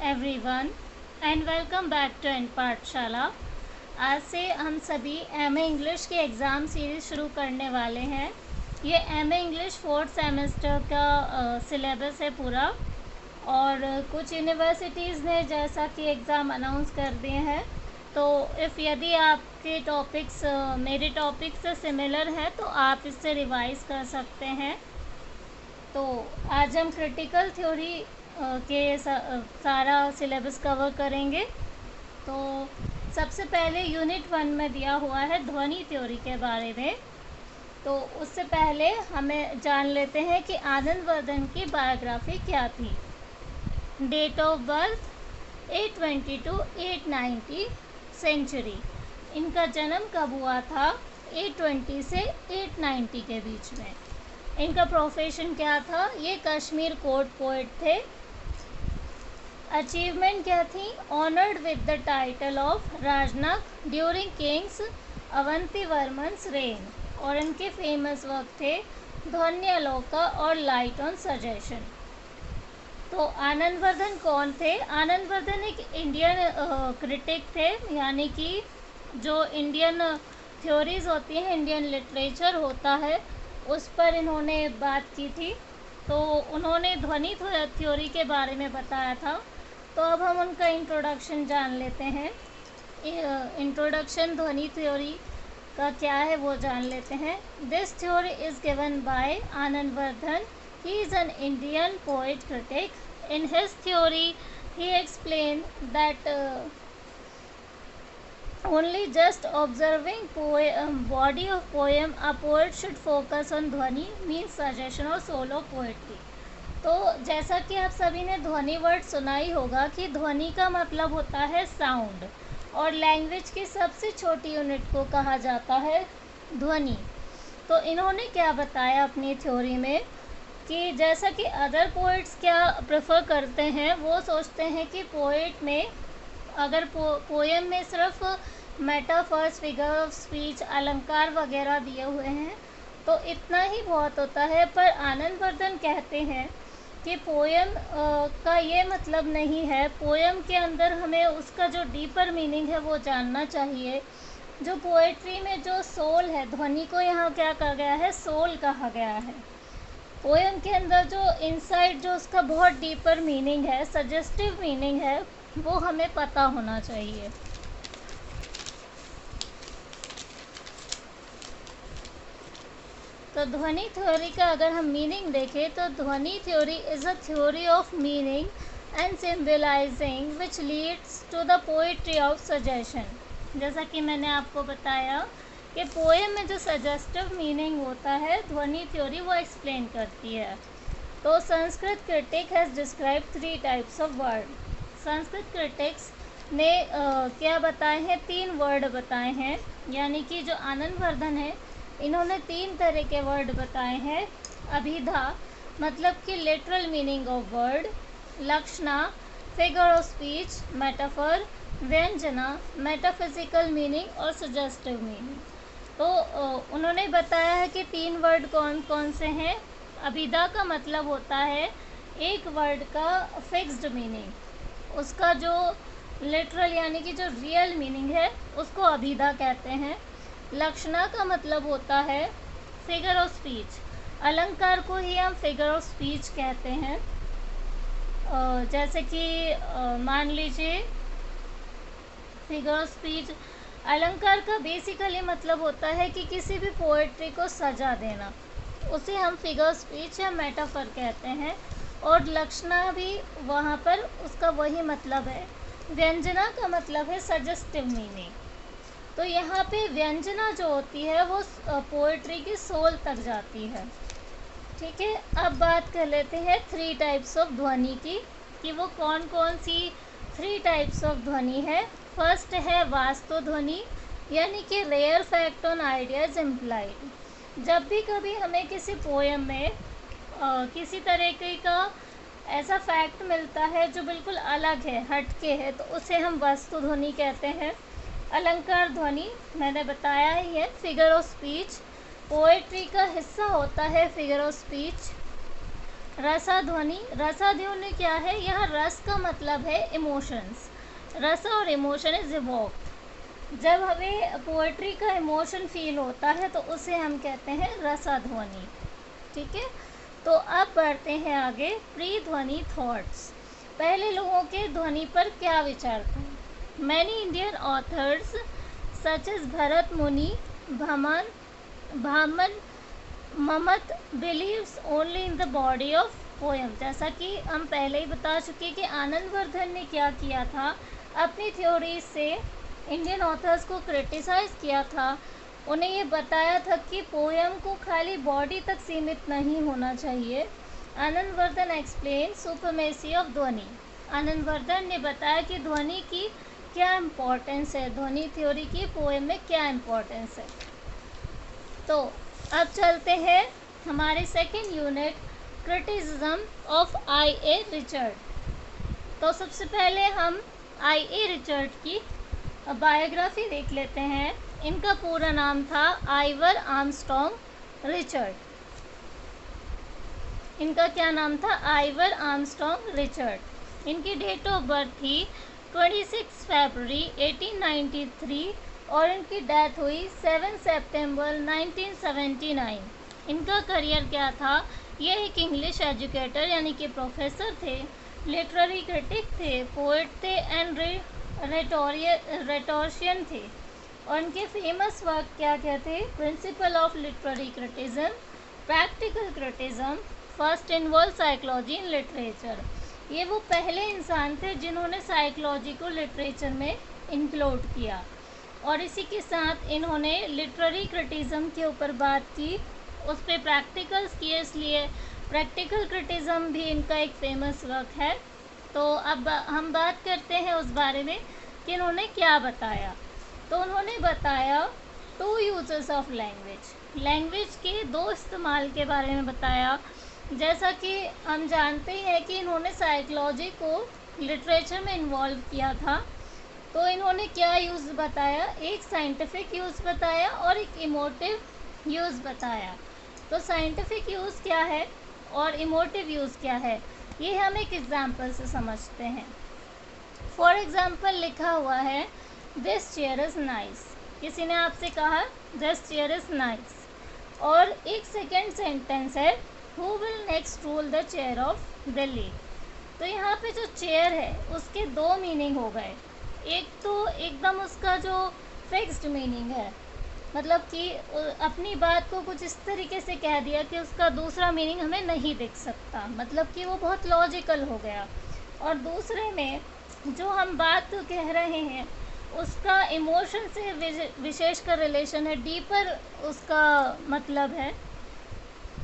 Everyone and welcome back to N Pathshala. आज से हम सभी एमए इंग्लिश की एग्ज़ाम सीरीज़ शुरू करने वाले हैं। ये एमए इंग्लिश 4th सेमेस्टर का सिलेबस है पूरा, और कुछ यूनिवर्सिटीज़ ने जैसा कि एग्ज़ाम अनाउंस कर दिए हैं, तो यदि आपके टॉपिक्स मेरे टॉपिक से सिमिलर हैं तो आप इससे रिवाइज कर सकते हैं। तो आज हम क्रिटिकल थ्योरी के सारा सिलेबस कवर करेंगे। तो सबसे पहले यूनिट 1 में दिया हुआ है ध्वनि थ्योरी के बारे में। तो उससे पहले हमें जान लेते हैं कि आनंदवर्धन की बायोग्राफी क्या थी। Date of birth 822 890 century. इनका जन्म कब हुआ था? 820 से 890 के बीच में। इनका प्रोफेशन क्या था? ये कश्मीर कोर्ट पोएट थे। अचीवमेंट क्या थी? Honoured with the title of Rajanaka during kings Avantivarman's reign. और इनके फेमस वर्क थे ध्वन्यालोका और लाइट ऑन सजेशन। तो आनंदवर्धन कौन थे? आनंदवर्धन एक इंडियन क्रिटिक थे, यानी कि जो इंडियन थ्योरीज होती हैं, इंडियन लिटरेचर होता है, उस पर इन्होंने बात की थी। तो उन्होंने ध्वनि थ्योरी के बारे में बताया था। तो अब हम उनका इंट्रोडक्शन जान लेते हैं। इंट्रोडक्शन ध्वनि थ्योरी का क्या है वो जान लेते हैं। This theory is given by Anandavardhana. He is an Indian poet critic. In his theory, he explained that only just observing body of poem, a poet should focus on ध्वनि means suggestion और solo poetry. तो जैसा कि आप सभी ने ध्वनि word सुना ही होगा कि ध्वनि का मतलब होता है साउंड, और लैंग्वेज की सबसे छोटी यूनिट को कहा जाता है ध्वनि। तो इन्होंने क्या बताया अपनी थ्योरी में कि जैसा कि अदर पोइट्स क्या प्रेफर करते हैं, वो सोचते हैं कि पोएट में अगर पोएम में सिर्फ मेटाफर्स, फिगर ऑफ स्पीच, अलंकार वगैरह दिए हुए हैं तो इतना ही बहुत होता है। पर आनंदवर्धन कहते हैं कि पोएम का ये मतलब नहीं है। पोएम के अंदर हमें उसका जो डीपर मीनिंग है वो जानना चाहिए। जो पोएट्री में जो सोल है, ध्वनि को यहाँ क्या कहा गया है? सोल कहा गया है। पोएम के अंदर जो इनसाइड, जो उसका बहुत डीपर मीनिंग है, सजेस्टिव मीनिंग है, वो हमें पता होना चाहिए। तो ध्वनि थ्योरी का अगर हम मीनिंग देखें तो ध्वनि theory is a theory of meaning and symbolising which leads to the poetry of suggestion. जैसा कि मैंने आपको बताया कि पोएम में जो सजेस्टिव मीनिंग होता है, ध्वनि थ्योरी वो एक्सप्लेन करती है। तो Sanskrit critic has describe 3 types of word. Sanskrit critics ने क्या बताए हैं? 3 वर्ड बताए हैं, यानी कि जो आनंदवर्धन है इन्होंने 3 तरह के वर्ड बताए हैं। अभिधा मतलब कि लिटरल मीनिंग ऑफ वर्ड, लक्षणा फिगर ऑफ स्पीच, मेटाफर, व्यंजना मेटाफिजिकल मीनिंग और सजेस्टिव मीनिंग। तो उन्होंने बताया है कि 3 वर्ड कौन कौन से हैं। अभिधा का मतलब होता है एक वर्ड का फिक्स्ड मीनिंग, उसका जो लिटरल यानी कि जो रियल मीनिंग है उसको अभिधा कहते हैं। लक्षणा का मतलब होता है फिगर ऑफ स्पीच, अलंकार को ही हम फिगर ऑफ स्पीच कहते हैं। जैसे कि मान लीजिए फिगर ऑफ स्पीच, अलंकार का बेसिकली मतलब होता है कि किसी भी पोएट्री को सजा देना, उसे हम फिगर ऑफ स्पीच या मेटाफर कहते हैं। और लक्षणा भी वहाँ पर उसका वही मतलब है। व्यंजना का मतलब है सजेस्टिव मीनिंग। तो यहाँ पे व्यंजना जो होती है वो पोएट्री की सोल तक जाती है। ठीक है, अब बात कर लेते हैं 3 टाइप्स ऑफ ध्वनि की, कि वो कौन कौन सी 3 टाइप्स ऑफ ध्वनि है। फर्स्ट है वास्तु ध्वनि, यानी कि rare fact on ideas implied. जब भी कभी हमें किसी पोएम में किसी तरीके का ऐसा फैक्ट मिलता है जो बिल्कुल अलग है, हटके है, तो उसे हम वास्तु ध्वनि कहते हैं। अलंकार ध्वनि मैंने बताया ही है, फिगर ऑफ स्पीच, पोएट्री का हिस्सा होता है फिगर ऑफ स्पीच। रसाध्वनि, रसाध्वनि क्या है? यह रस का मतलब है इमोशंस। रस और इमोशन इज इवोक्ड। जब हमें पोएट्री का इमोशन फील होता है तो उसे हम कहते हैं रसाध्वनि। ठीक है, तो अब बढ़ते हैं आगे। प्री ध्वनि थॉट्स, पहले लोगों के ध्वनि पर क्या विचार था? Many Indian authors such as Bharata Muni, Bhamaha Mammata believes only in the body of poem. जैसा कि हम पहले ही बता चुके कि आनंदवर्धन ने क्या किया था, अपनी थ्योरी से इंडियन ऑथर्स को क्रिटिसाइज किया था। उन्हें ये बताया था कि पोएम को खाली बॉडी तक सीमित नहीं होना चाहिए। आनंदवर्धन एक्सप्लेन सुपरमेसी ऑफ ध्वनि। आनंदवर्धन ने बताया कि ध्वनि की क्या इम्पोर्टेंस है, ध्वनि थ्योरी की पोएम में क्या इम्पोर्टेंस है। तो अब चलते हैं हमारे second unit, criticism of I A Richard. तो सबसे पहले हम आई ए रिचर्ड की बायोग्राफी देख लेते हैं। इनका पूरा नाम था आइवर आर्मस्ट्रॉन्ग रिचर्ड। इनका क्या नाम था? Ivoire Armstrong Richard. इनकी डेट ऑफ बर्थ थी 26 फरवरी 1893 और इनकी डेथ हुई 7 सितंबर 1979। इनका करियर क्या था? ये एक इंग्लिश एजुकेटर यानी कि प्रोफेसर थे, लिटरेरी क्रिटिक थे, पोएट थे एंड रेटोरिशियन थे। और इनके फेमस वर्क क्या क्या थे? Principle of literary criticism, practical criticism, first involve psychology in literature. ये वो पहले इंसान थे जिन्होंने साइकोलॉजी को लिटरेचर में इंक्लूड किया। और इसी के साथ इन्होंने लिटरेरी क्रिटिज्म के ऊपर बात की, उस पर प्रैक्टिकल्स किए, इसलिए प्रैक्टिकल क्रिटिज्म भी इनका एक फेमस वर्क है। तो अब हम बात करते हैं उस बारे में कि इन्होंने क्या बताया। तो उन्होंने बताया 2 यूजेस ऑफ लैंग्वेज, लैंग्वेज के 2 इस्तेमाल के बारे में बताया। जैसा कि हम जानते हैं कि इन्होंने साइकोलॉजी को लिटरेचर में इन्वॉल्व किया था, तो इन्होंने क्या यूज़ बताया? एक साइंटिफिक यूज़ बताया और एक इमोटिव यूज़ बताया। तो साइंटिफिक यूज़ क्या है और इमोटिव यूज़ क्या है, ये हम एक एग्जाम्पल से समझते हैं। फॉर एग्जाम्पल लिखा हुआ है दिस चेयर इज़ नाइस। किसी ने आपसे कहा दिस चेयर इज़ नाइस, और एक सेकेंड सेंटेंस है who will next rule the chair of Delhi. तो यहाँ पे जो चेयर है उसके 2 मीनिंग हो गए। एक तो एकदम उसका जो फिक्स्ड मीनिंग है, मतलब कि अपनी बात को कुछ इस तरीके से कह दिया कि उसका दूसरा मीनिंग हमें नहीं दिख सकता, मतलब कि वो बहुत लॉजिकल हो गया। और दूसरे में जो हम बात कह रहे हैं उसका इमोशन से विशेष रिलेशन है, डीपर उसका मतलब है।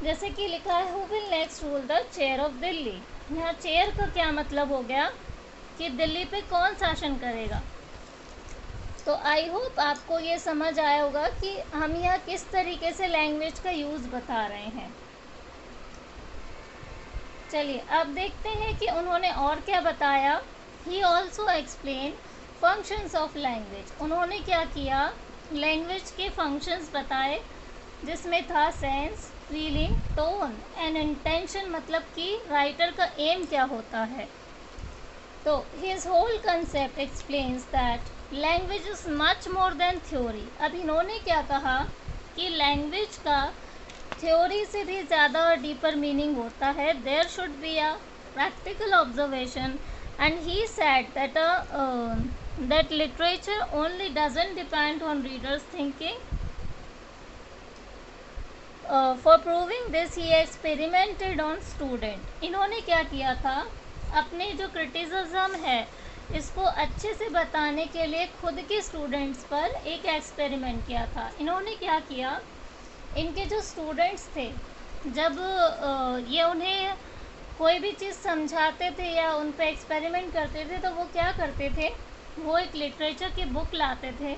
जैसे कि लिखा है who will next rule the chair of Delhi. यहाँ चेयर का क्या मतलब हो गया कि दिल्ली पे कौन शासन करेगा। तो आई होप आपको ये समझ आया होगा कि हम यहाँ किस तरीके से लैंग्वेज का यूज़ बता रहे हैं। चलिए अब देखते हैं कि उन्होंने और क्या बताया। He also explain functions of language. उन्होंने क्या किया? लैंग्वेज के फंक्शंस बताए, जिसमें था sense, feeling, tone and intention, मतलब कि राइटर का एम क्या होता है। तो his whole concept explains that language is much more than theory. अब इन्होंने क्या कहा कि लैंग्वेज का थ्योरी से भी ज़्यादा और डीपर मीनिंग होता है। There should be a practical observation and he said that literature only doesn't depend on readers thinking. For proving this he experimented on student. इन्होंने क्या किया था? अपने जो क्रिटिसिज्म है इसको अच्छे से बताने के लिए खुद के स्टूडेंट्स पर एक एक्सपेरिमेंट किया था। इन्होंने क्या किया? इनके जो स्टूडेंट्स थे, जब ये उन्हें कोई भी चीज़ समझाते थे या उन पर एक्सपेरिमेंट करते थे, तो वो क्या करते थे? वो एक लिटरेचर की बुक लाते थे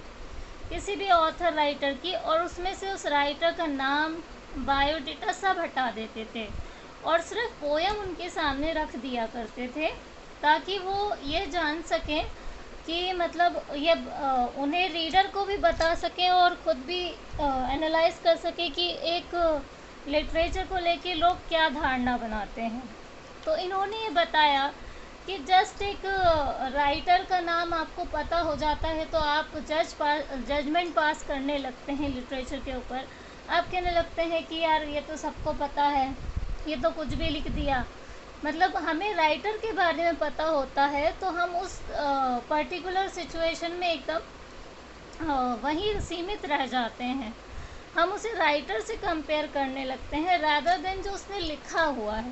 किसी भी ऑथर राइटर की, और उसमें से उस राइटर का नाम, बायोडाटा सब हटा देते थे और सिर्फ पोएम उनके सामने रख दिया करते थे, ताकि वो ये जान सकें कि मतलब ये उन्हें रीडर को भी बता सकें और ख़ुद भी एनालाइज कर सके कि एक लिटरेचर को लेके लोग क्या धारणा बनाते हैं। तो इन्होंने ये बताया कि जस्ट एक राइटर का नाम आपको पता हो जाता है तो आप जजमेंट पास करने लगते हैं लिटरेचर के ऊपर। आप कहने लगते हैं कि यार ये तो सबको पता है, ये तो कुछ भी लिख दिया। मतलब हमें राइटर के बारे में पता होता है तो हम उस पर्टिकुलर सिचुएशन में एकदम वहीं सीमित रह जाते हैं। हम उसे राइटर से कंपेयर करने लगते हैं रादर देन जो उसने लिखा हुआ है।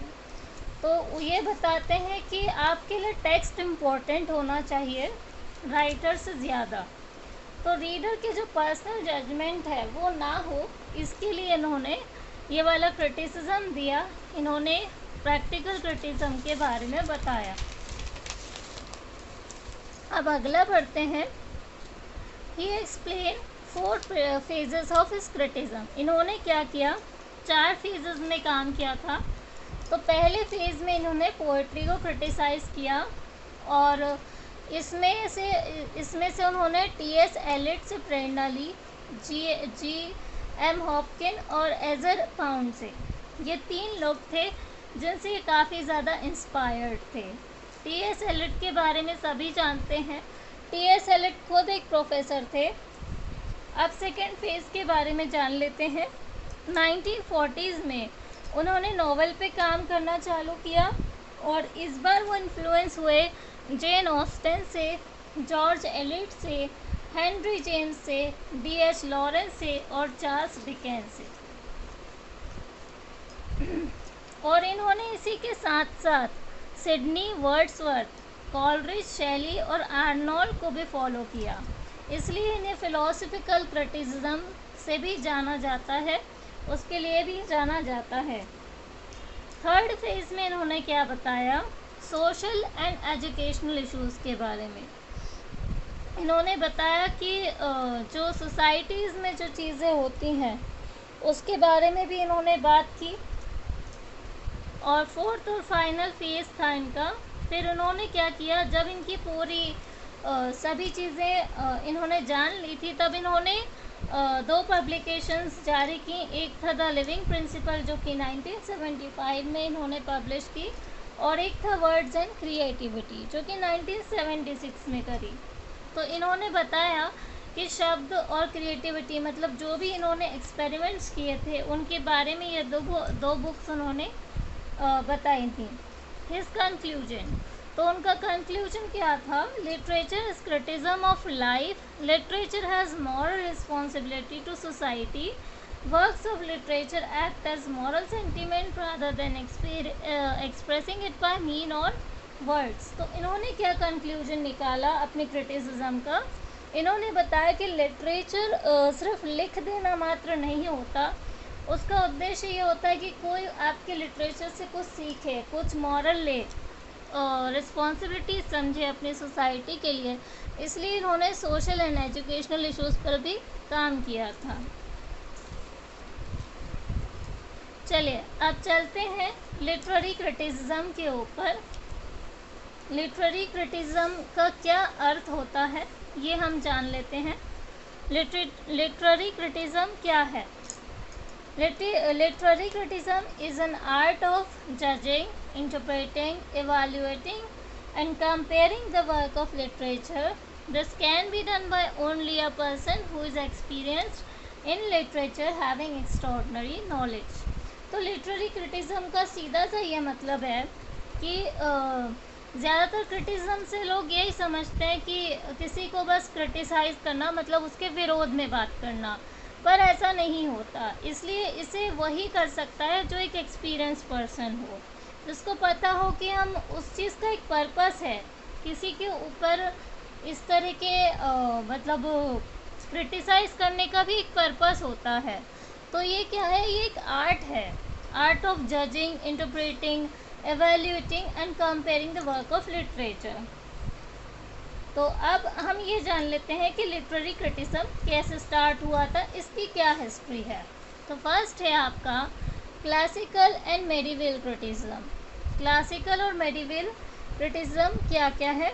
तो ये बताते हैं कि आपके लिए टेक्स्ट इम्पोर्टेंट होना चाहिए राइटर से ज़्यादा। तो रीडर की जो पर्सनल जजमेंट है वो ना हो, इसके लिए इन्होंने ये वाला क्रिटिसिज्म दिया। इन्होंने प्रैक्टिकल क्रिटिसिज्म के बारे में बताया। अब अगला पढ़ते हैं। He explain 4 phases of his criticism. इन्होंने क्या किया, 4 phases में काम किया था। तो पहले फेज़ में इन्होंने पोएट्री को क्रिटिसाइज़ किया और इसमें से उन्होंने टी.एस. एलियट से प्रेरणा ली, जी.एम. हॉपकिन और एजर पाउंड से। ये 3 लोग थे जिनसे ये काफ़ी ज़्यादा इंस्पायर्ड थे। टी.एस. एलियट के बारे में सभी जानते हैं। टी.एस. एलियट खुद एक प्रोफेसर थे। अब सेकेंड फेज़ के बारे में जान लेते हैं। 1940s में उन्होंने नॉवल पे काम करना चालू किया और इस बार वो इन्फ्लुएंस हुए जेन ऑस्टन से, जॉर्ज एलियट से, हेनरी जेम्स से, डी.एच. लॉरेंस से और चार्ल्स डिकेंस से। और इन्होंने इसी के साथ साथ सिडनी वर्ड्सवर्थ, कॉलरिज, शेली और आर्नोल्ड को भी फॉलो किया। इसलिए इन्हें फिलोसफिकल क्रिटिसिज्म से भी जाना जाता है, उसके लिए भी जाना जाता है। थर्ड फेज़ में इन्होंने क्या बताया, सोशल एंड एजुकेशनल इश्यूज़ के बारे में। इन्होंने बताया कि जो सोसाइटीज़ में जो चीज़ें होती हैं उसके बारे में भी इन्होंने बात की। और फोर्थ और फाइनल फेज़ था इनका। फिर उन्होंने क्या किया, जब इनकी पूरी सभी चीज़ें इन्होंने जान ली थी तब इन्होंने 2 पब्लिकेशंस जारी की। एक था द लिविंग प्रिंसिपल जो कि 1975 में इन्होंने पब्लिश की और एक था वर्ड्स एंड क्रिएटिविटी जो कि 1976 में करी। तो इन्होंने बताया कि शब्द और क्रिएटिविटी मतलब जो भी इन्होंने एक्सपेरिमेंट्स किए थे उनके बारे में ये दो बुक्स उन्होंने बताई थी। हिज कंक्लूजन, तो उनका कंक्लूजन क्या था, literature is criticism of life, literature has moral responsibility to society, works of literature act as moral sentiment rather than expressing it by mean और वर्ड्स। तो इन्होंने क्या कंक्लूजन निकाला अपनी क्रिटिसिज्म का, इन्होंने बताया कि लिटरेचर सिर्फ लिख देना मात्र नहीं होता, उसका उद्देश्य ये होता है कि कोई आपके लिटरेचर से कुछ सीखे, कुछ मॉरल ले, रिस्पॉन्सिबिलिटी समझे अपनी सोसाइटी के लिए। इसलिए इन्होंने सोशल एंड एजुकेशनल इश्यूज़ पर भी काम किया था। चलिए अब चलते हैं लिटरेरी क्रिटिसिज्म के ऊपर। लिटरेरी क्रिटिसिज्म का क्या अर्थ होता है ये हम जान लेते हैं। लिटरेरी क्रिटिसिज्म क्या है? Literary criticism is an art of judging, interpreting, evaluating and comparing the work of literature. This can be done by only a person who is experienced in literature having extraordinary knowledge. तो literary क्रिटिज़म का सीधा सा ये मतलब है कि ज़्यादातर क्रिटिज़म से लोग यही समझते हैं कि किसी को बस क्रिटिसाइज़ करना मतलब उसके विरोध में बात करना, पर ऐसा नहीं होता। इसलिए इसे वही कर सकता है जो एक एक्सपीरियंस पर्सन हो, जिसको पता हो कि हम उस चीज़ का एक पर्पस है, किसी के ऊपर इस तरह के मतलब क्रिटिसाइज़ करने का भी एक पर्पस होता है। तो ये क्या है, ये एक आर्ट है, art of judging, interpreting, evaluating and comparing the work of literature. तो अब हम ये जान लेते हैं कि लिटरेरी क्रिटिसिज्म कैसे स्टार्ट हुआ था, इसकी क्या हिस्ट्री है। तो फर्स्ट है आपका classical and medieval criticism. Classical और मेडिवल क्रिटिसिज्म क्या क्या है,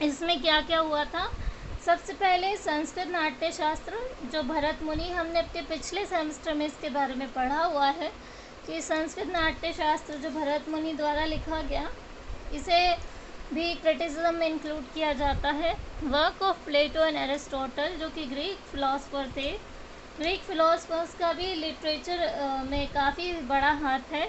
इसमें क्या क्या हुआ था। सबसे पहले संस्कृत नाट्य शास्त्र, जो भरत मुनि, हमने अपने पिछले सेमेस्टर में इसके बारे में पढ़ा हुआ है कि संस्कृत नाट्य शास्त्र जो भरत मुनि द्वारा लिखा गया, इसे भी क्रिटिसिज्म में इंक्लूड किया जाता है। Work of Plato and Aristotle, जो कि ग्रीक फिलोसफर थे। ग्रीक फिलोसफर्स का भी लिटरेचर में काफ़ी बड़ा हाथ है।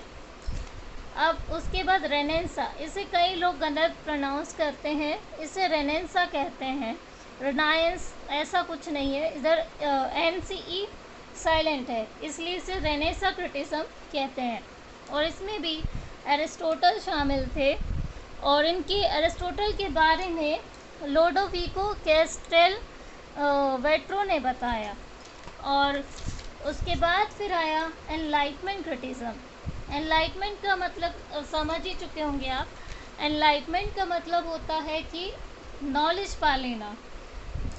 अब उसके बाद रेनेसा, इसे कई लोग गलत प्रोनाउंस करते हैं, इसे रेनेसा कहते हैं। रेनायंस ऐसा कुछ नहीं है, इधर NCE साइलेंट है, इसलिए इसे रेनेसा क्रिटिज्म कहते हैं। और इसमें भी एरिस्टोटल शामिल थे, और इनकी एरिस्टोटल के बारे में लोडोविको कैस्टेल वेट्रो ने बताया। और उसके बाद फिर आया एनलाइटमेंट क्रिटिज्म। एनलाइटमेंट का मतलब समझ ही चुके होंगे आप। एनलाइटमेंट का मतलब होता है कि नॉलेज पा लेना।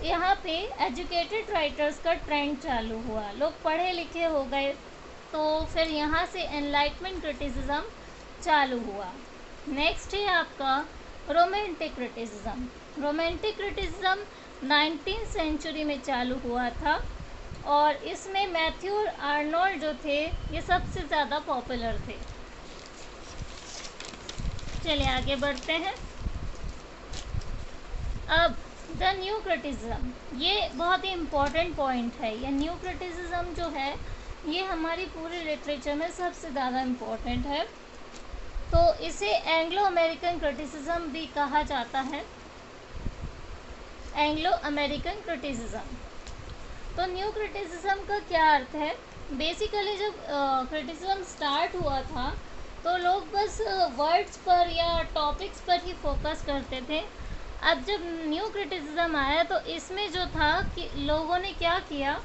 यहाँ पे एजुकेटेड राइटर्स का ट्रेंड चालू हुआ, लोग पढ़े लिखे हो गए, तो फिर यहाँ से एनलाइटमेंट क्रिटिसिज्म चालू हुआ। नेक्स्ट है आपका romantic criticism. Romantic criticism 19th century में चालू हुआ था, और इसमें मैथ्यू और आर्नोल्ड जो थे, ये सबसे ज़्यादा पॉपुलर थे। चलिए आगे बढ़ते हैं। अब द न्यू क्रिटिसिज्म, ये बहुत ही इम्पोर्टेंट पॉइंट है। ये न्यू क्रिटिसिज्म जो है, ये हमारी पूरी लिटरेचर में सबसे ज़्यादा इम्पोर्टेंट है। तो इसे एंग्लो अमेरिकन क्रिटिसिज्म भी कहा जाता है, एंग्लो अमेरिकन क्रिटिसिज्म। तो न्यू क्रिटिसिज्म का क्या अर्थ है? बेसिकली जब क्रिटिसिज्म स्टार्ट हुआ था, तो लोग बस वर्ड्स पर या टॉपिक्स पर ही फोकस करते थे। अब जब न्यू क्रिटिसिज्म आया, तो इसमें जो था कि लोगों ने क्या किया,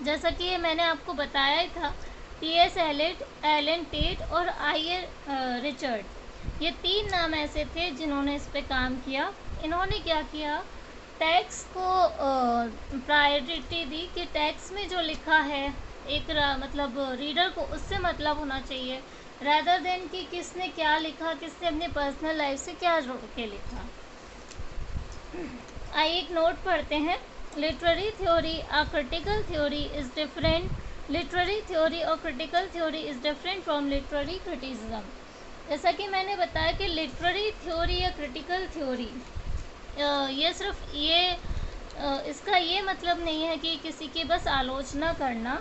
जैसा कि मैंने आपको बताया ही था, T.S. एलिट, एलन टेट और I.A. रिचर्ड, ये 3 नाम ऐसे थे जिन्होंने इस पे काम किया। इन्होंने क्या किया, टेक्स्ट को प्रायोरिटी दी कि टेक्स्ट में जो लिखा है, एक मतलब रीडर को उससे मतलब होना चाहिए, रादर देन कि किसने क्या लिखा, किसने अपने पर्सनल लाइफ से क्या जोड़ के लिखा। आइए एक नोट पढ़ते हैं। लिटरेरी थ्योरी और critical theory is different. Literary theory और critical theory is different from literary criticism. जैसा कि मैंने बताया कि लिटरेरी थ्योरी या क्रिटिकल थ्योरी, ये सिर्फ इसका ये मतलब नहीं है कि किसी की बस आलोचना करना।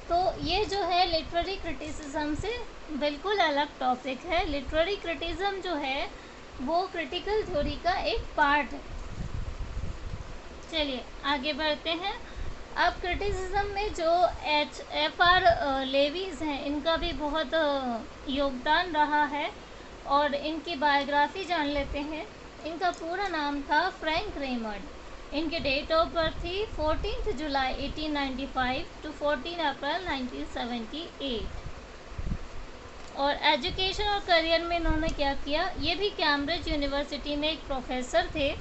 तो ये जो है लिटरेरी क्रिटिसिज्म से बिल्कुल अलग टॉपिक है। लिटरेरी क्रिटिसिज्म जो है वो क्रिटिकल थ्योरी का एक पार्ट है। चलिए आगे बढ़ते हैं। अब क्रिटिसिज्म में जो F.R. लेवीज हैं, इनका भी बहुत योगदान रहा है, और इनकी बायोग्राफी जान लेते हैं। इनका पूरा नाम था फ्रैंक रेमंड। इनकी डेट ऑफ बर्थ थी 14 जुलाई 1895 टू 14 अप्रैल 1978। और एजुकेशन और करियर में इन्होंने क्या किया, ये भी कैम्ब्रिज यूनिवर्सिटी में एक प्रोफेसर थे,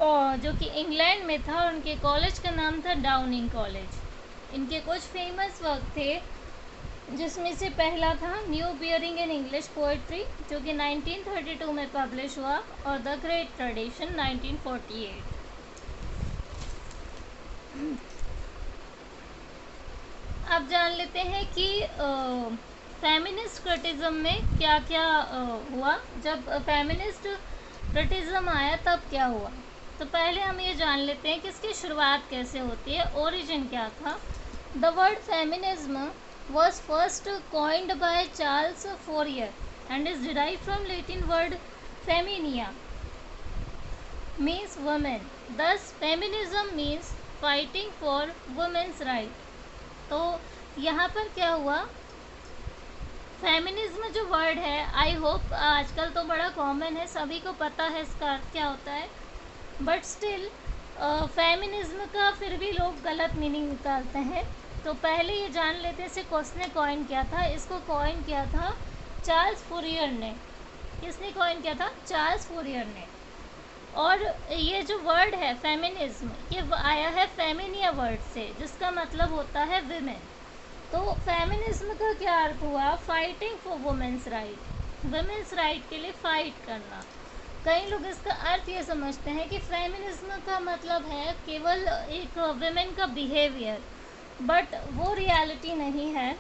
और जो कि इंग्लैंड में था, और उनके कॉलेज का नाम था डाउनिंग कॉलेज। इनके कुछ फेमस वर्क थे, जिसमें से पहला था new bearing in English poetry, जो कि 1932 में पब्लिश हुआ, और द ग्रेट ट्रेडिशन 1948। अब जान लेते हैं कि फेमिनिस्ट क्रिटिज्म में क्या क्या हुआ। जब फेमिनिस्ट क्रिटिज्म आया तब क्या हुआ, तो पहले हम ये जान लेते हैं कि इसकी शुरुआत कैसे होती है, ओरिजिन क्या था। The word feminism was first coined by Charles Fourier and is derived from Latin word feminia, means women. Thus feminism means fighting for women's right. तो यहाँ पर क्या हुआ, फेमिनिज्म जो वर्ड है, आई होप आजकल तो बड़ा कॉमन है, सभी को पता है इसका अर्थ क्या होता है, बट स्टिल फेमिनिज्म का फिर भी लोग गलत मीनिंग निकालते हैं। तो पहले ये जान लेते हैं इसे किसने कॉइन किया था। इसको कॉइन किया था चार्ल्स फूरियर ने। किसने कॉइन किया था? चार्ल्स फूरियर ने। और ये जो वर्ड है फेमिनिज्म, ये आया है फेमिनिया वर्ड से, जिसका मतलब होता है विमेन। तो फेमिनिज्म का क्या अर्थ हुआ? Fighting for women's right, women's right के लिए फाइट करना। कई लोग इसका अर्थ ये समझते हैं कि फेमिनिज्म का मतलब है केवल एक वुमेन का बिहेवियर, बट वो रियलिटी नहीं है।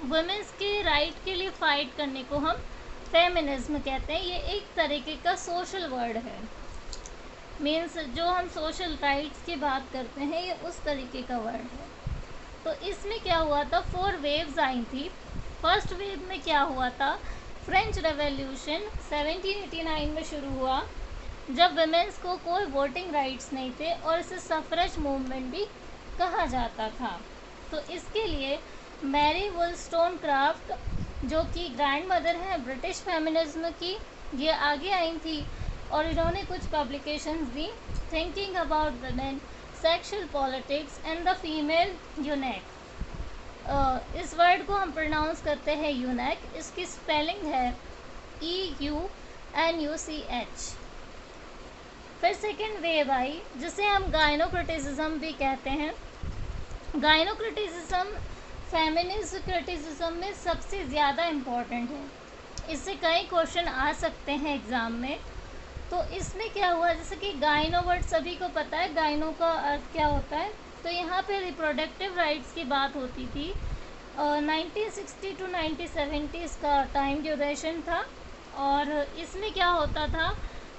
वुमेन्स के राइट के लिए फ़ाइट करने को हम फेमिनिज्म कहते हैं। ये एक तरीके का सोशल वर्ड है, मीन्स जो हम सोशल राइट्स की बात करते हैं ये उस तरीके का वर्ड है। तो इसमें क्या हुआ था, 4 वेव्स आई थी। फर्स्ट वेव में क्या हुआ था, फ्रेंच रेवोल्यूशन 1789 में शुरू हुआ, जब वुमेन्स को कोई वोटिंग राइट्स नहीं थे और इसे सफरेज मूवमेंट भी कहा जाता था। तो इसके लिए मैरी वुllstonecraft, जो कि ग्रैंड मदर हैं ब्रिटिश फेमिनिज्म की, ये आगे आई थी और इन्होंने कुछ पब्लिकेशंस दी, thinking about women, sexual politics and the female eunuch. इस वर्ड को हम प्रोनाउंस करते हैं यूनेक, इसकी स्पेलिंग है EUNUCH। फिर सेकेंड वेव आई जिसे हम गायनोक्रिटिसिज्म भी कहते हैं। गायनोक्रिटिसिज्म फेमिनिस्ट क्रिटिसिज्म में सबसे ज़्यादा इम्पॉर्टेंट है, इससे कई क्वेश्चन आ सकते हैं एग्ज़ाम में। तो इसमें क्या हुआ, जैसे कि गायनो वर्ड सभी को पता है, गायनो का अर्थ क्या होता है। तो यहाँ पे रिप्रोडक्टिव राइट्स की बात होती थी। 1960 टू 1970 इसका टाइम ड्यूरेशन था और इसमें क्या होता था,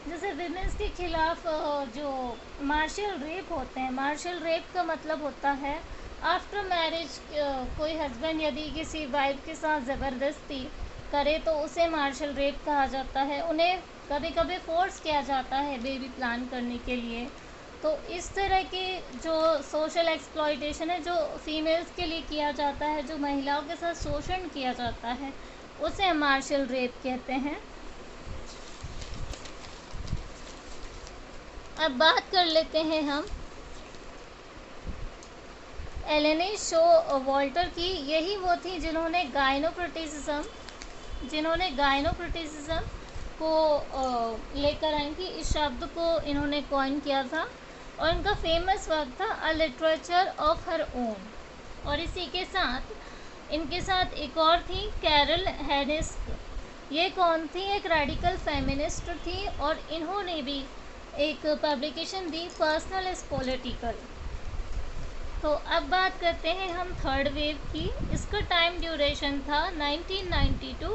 जैसे विमेंस के खिलाफ जो मार्शल रेप होते हैं, मार्शल रेप का मतलब होता है आफ्टर मैरिज कोई हस्बैंड यदि किसी वाइफ के साथ ज़बरदस्ती करे तो उसे मार्शल रेप कहा जाता है। उन्हें कभी कभी फोर्स किया जाता है बेबी प्लान करने के लिए। तो इस तरह के जो सोशल एक्सप्लॉयटेशन है जो फीमेल्स के लिए किया जाता है, जो महिलाओं के साथ शोषण किया जाता है, उसे मार्शल रेप कहते हैं। अब बात कर लेते हैं हम एलेनी शो वॉल्टर की। यही वो थी जिन्होंने गायनोक्रिटिसिज्म को लेकर आई थी। इस शब्द को इन्होंने कॉइन किया था और इनका फेमस वर्क था अ लिटरेचर ऑफ हर ओन। और इसी के साथ इनके साथ एक और थी कैरल हैरिस। ये कौन थी, एक रेडिकल फेमिनिस्ट थी और इन्होंने भी एक publication the personal is political. तो अब बात करते हैं हम थर्ड वेव की। इसका टाइम ड्यूरेशन था 1990 टू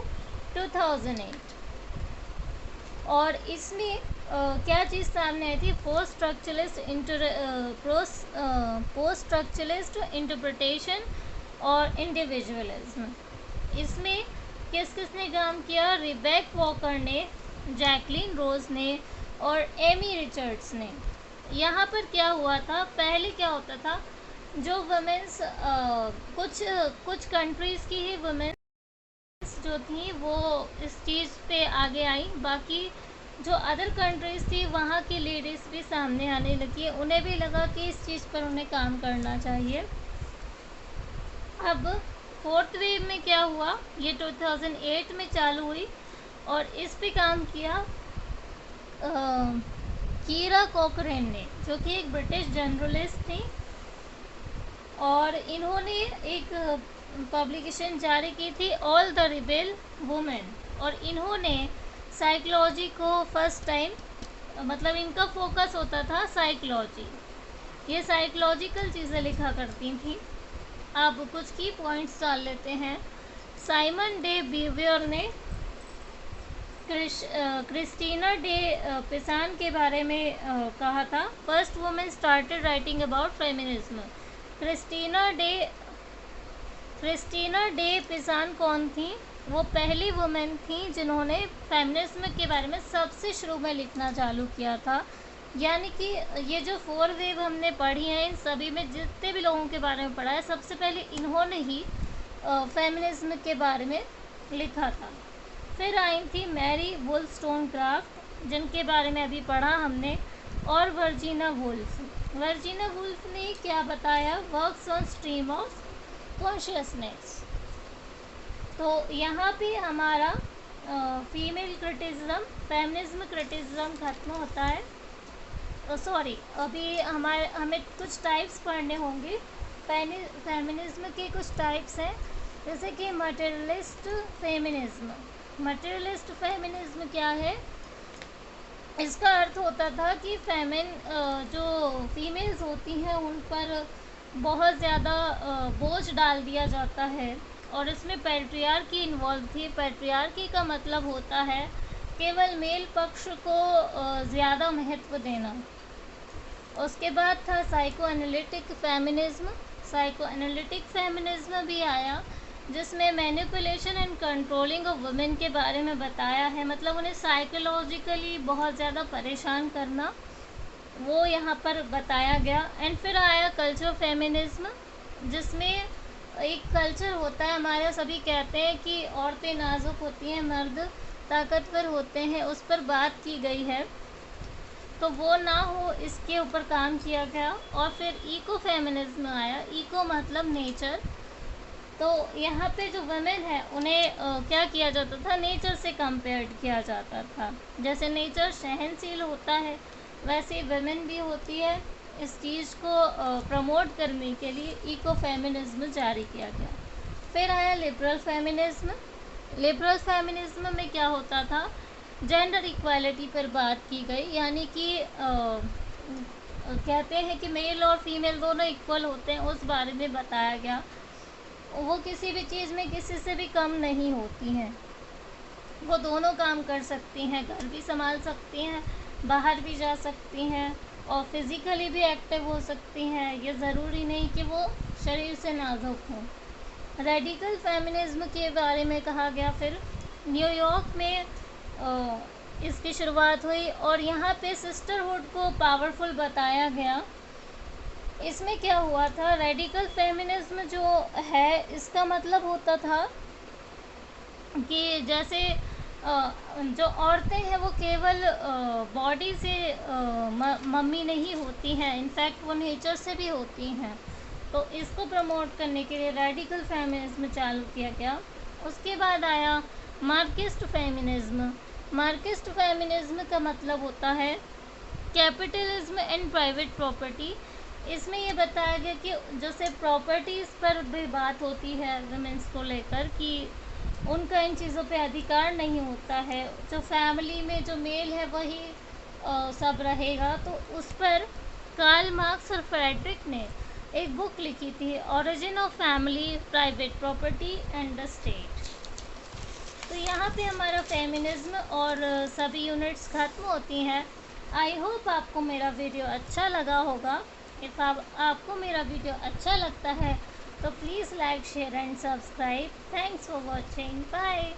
2008 और इसमें क्या चीज़ सामने आई थी, पोस्ट स्ट्रक्चरलिस्ट इंटरप्रिटेशन और इंडिविजुअलिज्म। इसमें किसने काम किया, रिबेक वॉकर ने, जैकलीन रोज ने और एमी रिचर्ड्स ने। यहाँ पर क्या हुआ था, पहले क्या होता था, जो वुमेन्स कुछ कंट्रीज़ की ही वुमेन्स जो थी वो इस चीज़ पे आगे आई, बाकी जो अदर कंट्रीज़ थी वहाँ की लेडीज़ भी सामने आने लगी। उन्हें भी लगा कि इस चीज़ पर उन्हें काम करना चाहिए। अब फोर्थ वेव में क्या हुआ, ये 2008 में चालू हुई और इस पे काम किया कीरा कॉकरेन ने, जो कि एक ब्रिटिश जर्नलिस्ट थी और इन्होंने एक पब्लिकेशन जारी की थी ऑल द रिबेल वुमेन। और इन्होंने साइकोलॉजी को फर्स्ट टाइम, मतलब इनका फोकस होता था साइकोलॉजी, ये साइकोलॉजिकल चीज़ें लिखा करती थी। अब कुछ की पॉइंट्स डाल लेते हैं। साइमन डे बीवियर ने क्रिस्टीना डे पिसान के बारे में कहा था, first women started writing about feminism. Christina de Pisan कौन थी, वो पहली वुमेन थी जिन्होंने फेमिनिज्म के बारे में सबसे शुरू में लिखना चालू किया था। यानी कि ये जो 4 वेव हमने पढ़ी हैं, इन सभी में जितने भी लोगों के बारे में पढ़ा है, सबसे पहले इन्होंने ही फेमिनिज्म के बारे में लिखा था। फिर आई थी मैरी वुllstonecraft, जिनके बारे में अभी पढ़ा हमने, और वर्जीना वुल्फ ने क्या बताया, works on stream of consciousness. तो यहाँ पे हमारा फीमेल क्रिटिसिज्म, फेमिनिज्म क्रिटिसिज्म खत्म होता है। सॉरी, अभी हमें कुछ टाइप्स पढ़ने होंगे। फेमिनिज्म के कुछ टाइप्स हैं, जैसे कि मटेरियलिस्ट फेमिनिज्म क्या है, इसका अर्थ होता था कि जो फीमेल्स होती हैं उन पर बहुत ज़्यादा बोझ डाल दिया जाता है, और इसमें पैट्रियार्की इन्वॉल्व थी। पैट्रियार्की का मतलब होता है केवल मेल पक्ष को ज़्यादा महत्व देना। उसके बाद था psycho analytic feminism. Psycho analytic feminism भी आया, जिसमें manipulation and controlling of women के बारे में बताया है, मतलब उन्हें साइकोलॉजिकली बहुत ज़्यादा परेशान करना, वो यहाँ पर बताया गया। एंड फिर आया कल्चर फेमिनिज्म, जिसमें एक कल्चर होता है हमारे, सभी कहते हैं कि औरतें नाजुक होती हैं, मर्द ताकतवर होते हैं, उस पर बात की गई है, तो वो ना हो इसके ऊपर काम किया गया। और फिर इको फेमिनिज्म आया। इको मतलब नेचर। तो यहाँ पे जो वुमेन है उन्हें क्या किया जाता था, नेचर से कंपेयर किया जाता था। जैसे नेचर सहनशील होता है, वैसे वुमेन भी होती है। इस चीज़ को प्रमोट करने के लिए इको फेमिनिज्म जारी किया गया। फिर आया लिबरल फेमिनिज्म। लिबरल फेमिनिज्म में क्या होता था, जेंडर इक्वालिटी पर बात की गई, यानी कि कहते हैं कि मेल और फीमेल दोनों इक्वल होते हैं, उस बारे में बताया गया। वो किसी भी चीज़ में किसी से भी कम नहीं होती हैं, वो दोनों काम कर सकती हैं, घर भी संभाल सकती हैं, बाहर भी जा सकती हैं, और फिज़िकली भी एक्टिव हो सकती हैं। ये ज़रूरी नहीं कि वो शरीर से नाजुक हों। रेडिकल फेमिनिज्म के बारे में कहा गया। फिर न्यूयॉर्क में इसकी शुरुआत हुई, और यहाँ पे सिस्टरहुड को पावरफुल बताया गया। इसमें क्या हुआ था, रेडिकल फेमिनिज्म जो है इसका मतलब होता था कि जैसे जो औरतें हैं वो केवल बॉडी से मम्मी नहीं होती हैं, इनफैक्ट वो नेचर से भी होती हैं। तो इसको प्रमोट करने के लिए रेडिकल फेमिनिज्म चालू किया गया। उसके बाद आया मार्क्सिस्ट फेमिनिज्म। मार्क्सिस्ट फेमिनिज्म का मतलब होता है कैपिटलिज्म एंड प्राइवेट प्रॉपर्टी। इसमें ये बताया गया कि जैसे प्रॉपर्टीज़ पर भी बात होती है वुमेन्स को लेकर, कि उनका इन चीज़ों पे अधिकार नहीं होता है, जो फैमिली में जो मेल है वही सब रहेगा। तो उस पर कार्ल मार्क्स और फ्रेडरिक ने एक बुक लिखी थी, origin of family, private property and the state. तो यहाँ पे हमारा फेमिनिज्म और सभी यूनिट्स ख़त्म होती हैं। आई होप आपको मेरा वीडियो अच्छा लगा होगा। इफ़ आपको मेरा वीडियो अच्छा लगता है तो please like, share and subscribe. Thanks for watching. Bye.